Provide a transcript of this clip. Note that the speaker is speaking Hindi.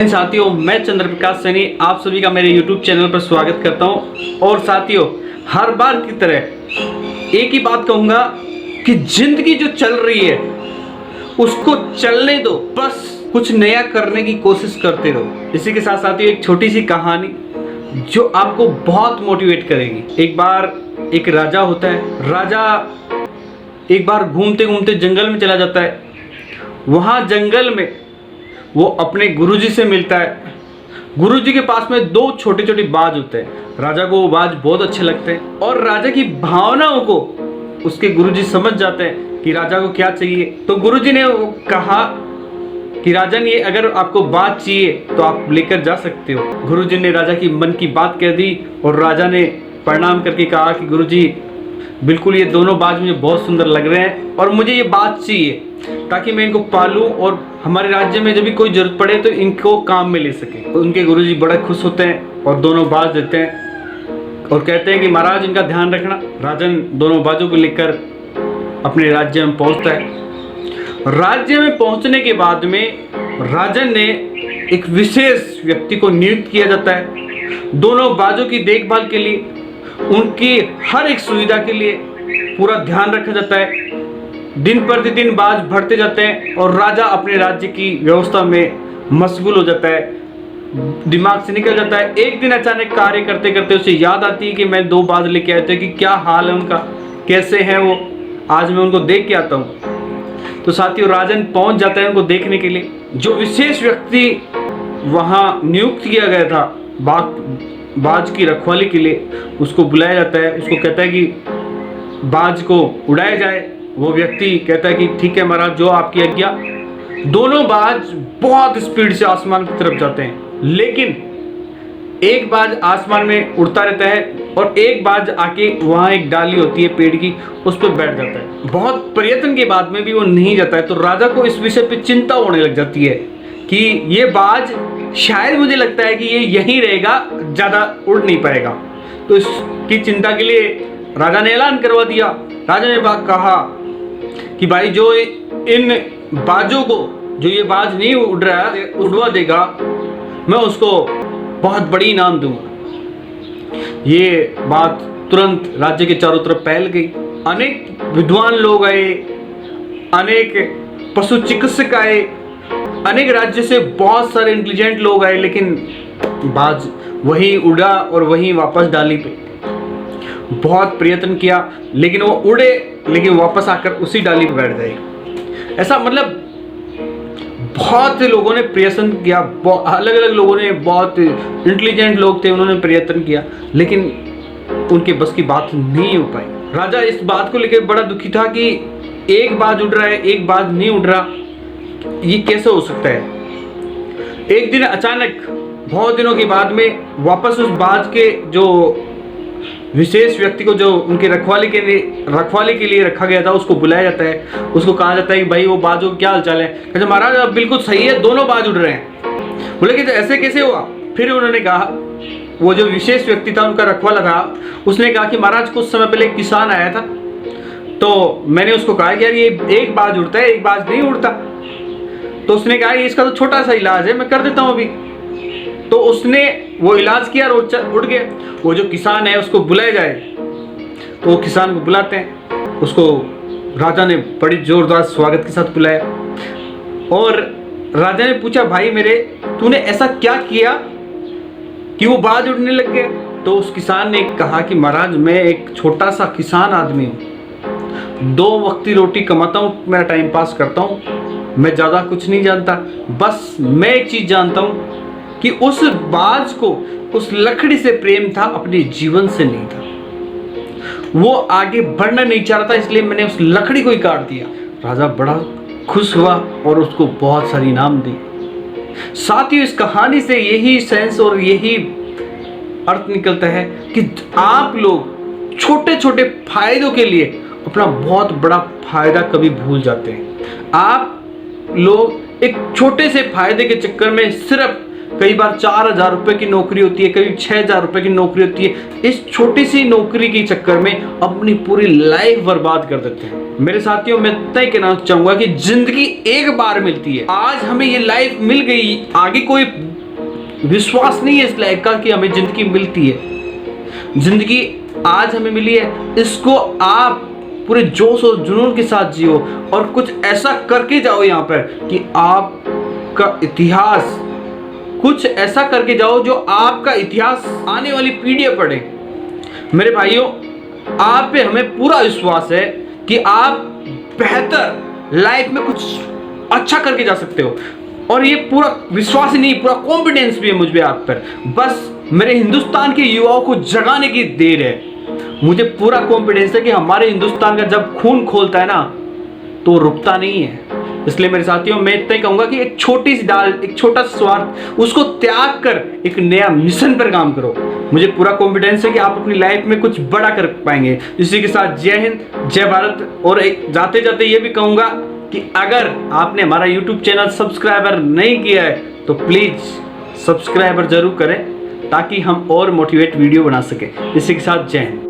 साथियों, मैं चंद्र प्रकाश सैनी आप सभी का मेरे YouTube चैनल पर स्वागत करता हूं। और साथियों, हर बार की तरह एक ही बात कहूंगा कि जिंदगी जो चल रही है उसको चलने दो, बस कुछ नया करने की कोशिश करते रहो। इसी के साथ साथियों, एक छोटी सी कहानी जो आपको बहुत मोटिवेट करेगी। एक बार एक राजा होता है। राजा एक बार घूमते घूमते जंगल में चला जाता है। वहाँ जंगल में वो अपने गुरुजी से मिलता है। गुरुजी के पास में दो छोटे छोटे बाज होते हैं। राजा को वो बाज बहुत अच्छे लगते हैं और राजा की भावनाओं को उसके गुरुजी समझ जाते हैं कि राजा को क्या चाहिए। तो गुरुजी ने वो कहा कि राजन, ये अगर आपको बाज चाहिए तो आप लेकर जा सकते हो। गुरुजी ने राजा की मन की बात कह दी और राजा ने प्रणाम करके कहा कि गुरुजी, बिल्कुल ये दोनों बाज मुझे बहुत सुंदर लग रहे हैं और मुझे ये बाज चाहिए ताकि मैं इनको पालूं और हमारे राज्य में जब भी कोई जरूरत पड़े तो इनको काम में ले सके। उनके गुरुजी बड़े खुश होते हैं और दोनों बाज देते हैं और कहते हैं कि महाराज, इनका ध्यान रखना। राजन दोनों बाजों को लेकर अपने राज्य में पहुंचता है। राज्य में पहुंचने के बाद में राजन ने एक विशेष व्यक्ति को नियुक्त किया जाता है दोनों बाजों की देखभाल के लिए। उनकी हर एक सुविधा के लिए पूरा ध्यान रखा जाता है। दिन प्रतिदिन बाज बढ़ते जाते हैं और राजा अपने राज्य की व्यवस्था में मशगूल हो जाता है, दिमाग से निकल जाता है। एक दिन अचानक कार्य करते करते उसे याद आती है कि मैं दो बाज लेके आए थे, कि क्या हाल है उनका, कैसे हैं वो, आज मैं उनको देख के आता हूँ। तो साथियों, राजन पहुंच जाता है उनको देखने के लिए। जो विशेष व्यक्ति वहाँ नियुक्त किया गया था बाज की रखवाली के लिए, उसको बुलाया जाता है। उसको कहता है कि बाज को उड़ाया जाए। वो व्यक्ति कहता है कि ठीक है महाराज, जो आपकी आज्ञा। दोनों बाज बहुत स्पीड से आसमान की तरफ जाते हैं, लेकिन एक बाज आसमान में उड़ता रहता है और एक बाज आके वहाँ एक डाली होती है पेड़ की, उस पर बैठ जाता है। बहुत प्रयत्न के बाद में भी वो नहीं जाता है। तो राजा को इस विषय पे चिंता होने लग जाती है कि ये बाज शायद, मुझे लगता है कि ये यहीं रहेगा, ज़्यादा उड़ नहीं पाएगा। तो इसकी चिंता के लिए राजा ने ऐलान करवा दिया। राजा ने कहा कि भाई, जो इन बाजों को, जो ये बाज नहीं उड़ रहा है, उड़वा देगा, मैं उसको बहुत बड़ी इनाम दूंगा। ये बात तुरंत राज्य के चारों तरफ फैल गई। अनेक विद्वान लोग आए, अनेक पशु चिकित्सक आए, अनेक राज्य से बहुत सारे इंटेलिजेंट लोग आए, लेकिन बाज वहीं उड़ा और वहीं वापस डाली पे। बहुत प्रयत्न किया लेकिन वो उड़े, लेकिन वापस आकर उसी डाली पर बैठ गए। ऐसा मतलब बहुत से लोगों ने प्रयत्न किया, अलग अलग लोगों ने, बहुत इंटेलिजेंट लोग थे, उन्होंने प्रयत्न किया, लेकिन उनके बस की बात नहीं हो पाई। राजा इस बात को लेकर बड़ा दुखी था कि एक बाज उड़ रहा है, एक बाज नहीं उड़ रहा, ये कैसे हो सकता है। एक दिन अचानक, बहुत दिनों के बाद में, वापस उस बाज के जो विशेष व्यक्ति को, जो उनके रखवाली के लिए रखा गया था, उसको बुलाया जाता है। उसको कहा जाता है कि भाई, वो बाजों का क्या हालचाल है। कहते महाराज, अब बिल्कुल सही है, दोनों बाज उड़ रहे हैं। बोले कि ऐसे कैसे हुआ। फिर उन्होंने कहा, वो जो विशेष व्यक्ति था, उनका रखवाला था, उसने कहा कि महाराज, कुछ समय पहले एक किसान आया था, तो मैंने उसको कहा कि यार, ये एक बाज उड़ता है, एक बाज नहीं उड़ता। तो उसने कहा इसका तो छोटा सा इलाज है, मैं कर देता हूँ अभी। तो उसने वो इलाज किया और उड़ गया। वो जो किसान है उसको बुलाया जाए, तो वो किसान को बुलाते हैं। उसको राजा ने बड़ी जोरदार स्वागत के साथ बुलाया और राजा ने पूछा, भाई मेरे, तूने ऐसा क्या किया कि वो बाज उड़ने लग गए। तो उस किसान ने कहा कि महाराज, मैं एक छोटा सा किसान आदमी हूँ, 2 वक्त की रोटी कमाता हूँ, मेरा टाइम पास करता हूँ, मैं ज़्यादा कुछ नहीं जानता। बस मैं एक चीज़ जानता हूँ कि उस बाज को उस लकड़ी से प्रेम था, अपने जीवन से नहीं था। वो आगे बढ़ना नहीं चाह रहा था, इसलिए मैंने उस लकड़ी को ही काट दिया। राजा बड़ा खुश हुआ और उसको बहुत सारी इनाम दी। साथियों, इस कहानी से यही सेंस और यही अर्थ निकलता है कि आप लोग छोटे छोटे फायदों के लिए अपना बहुत बड़ा फायदा कभी भूल जाते हैं। आप लोग एक छोटे से फायदे के चक्कर में सिर्फ, कई बार 4,000 रुपये की नौकरी होती है, कभी 6,000 रुपये की नौकरी होती है, इस छोटी सी नौकरी के चक्कर में अपनी पूरी लाइफ बर्बाद कर देते हैं। मेरे साथियों, मैं इतना ही कहना चाहूंगा कि जिंदगी एक बार मिलती है। आज हमें ये लाइफ मिल गई, आगे कोई विश्वास नहीं है इस लायक का कि हमें जिंदगी मिलती है। जिंदगी आज हमें मिली है, इसको आप पूरे जोश और जुनून के साथ जियो और कुछ ऐसा करके जाओ यहाँ पर कि आपका इतिहास, कुछ ऐसा करके जाओ जो आपका इतिहास आने वाली पीढ़ियां पढ़े। मेरे भाइयों, आप पे हमें पूरा विश्वास है कि आप बेहतर लाइफ में कुछ अच्छा करके जा सकते हो, और ये पूरा विश्वास ही नहीं, पूरा कॉन्फिडेंस भी है मुझ पे आप पर। बस मेरे हिंदुस्तान के युवाओं को जगाने की देर है। मुझे पूरा कॉन्फिडेंस है कि हमारे हिंदुस्तान का जब खून खोलता है ना तो रुकता नहीं है। इसलिए मेरे साथियों, मैं इतना ही कहूंगा कि एक छोटी सी दाल, एक छोटा स्वार्थ, उसको त्याग कर एक नया मिशन पर काम करो। मुझे पूरा कॉन्फिडेंस है कि आप अपनी लाइफ में कुछ बड़ा कर पाएंगे। इसी के साथ जय हिंद, जय भारत। और एक जाते जाते ये भी कहूंगा कि अगर आपने हमारा यूट्यूब चैनल सब्सक्राइबर नहीं किया है तो प्लीज सब्सक्राइबर जरूर करें, ताकि हम और मोटिवेट वीडियो बना सकें। इसी के साथ जय हिंद।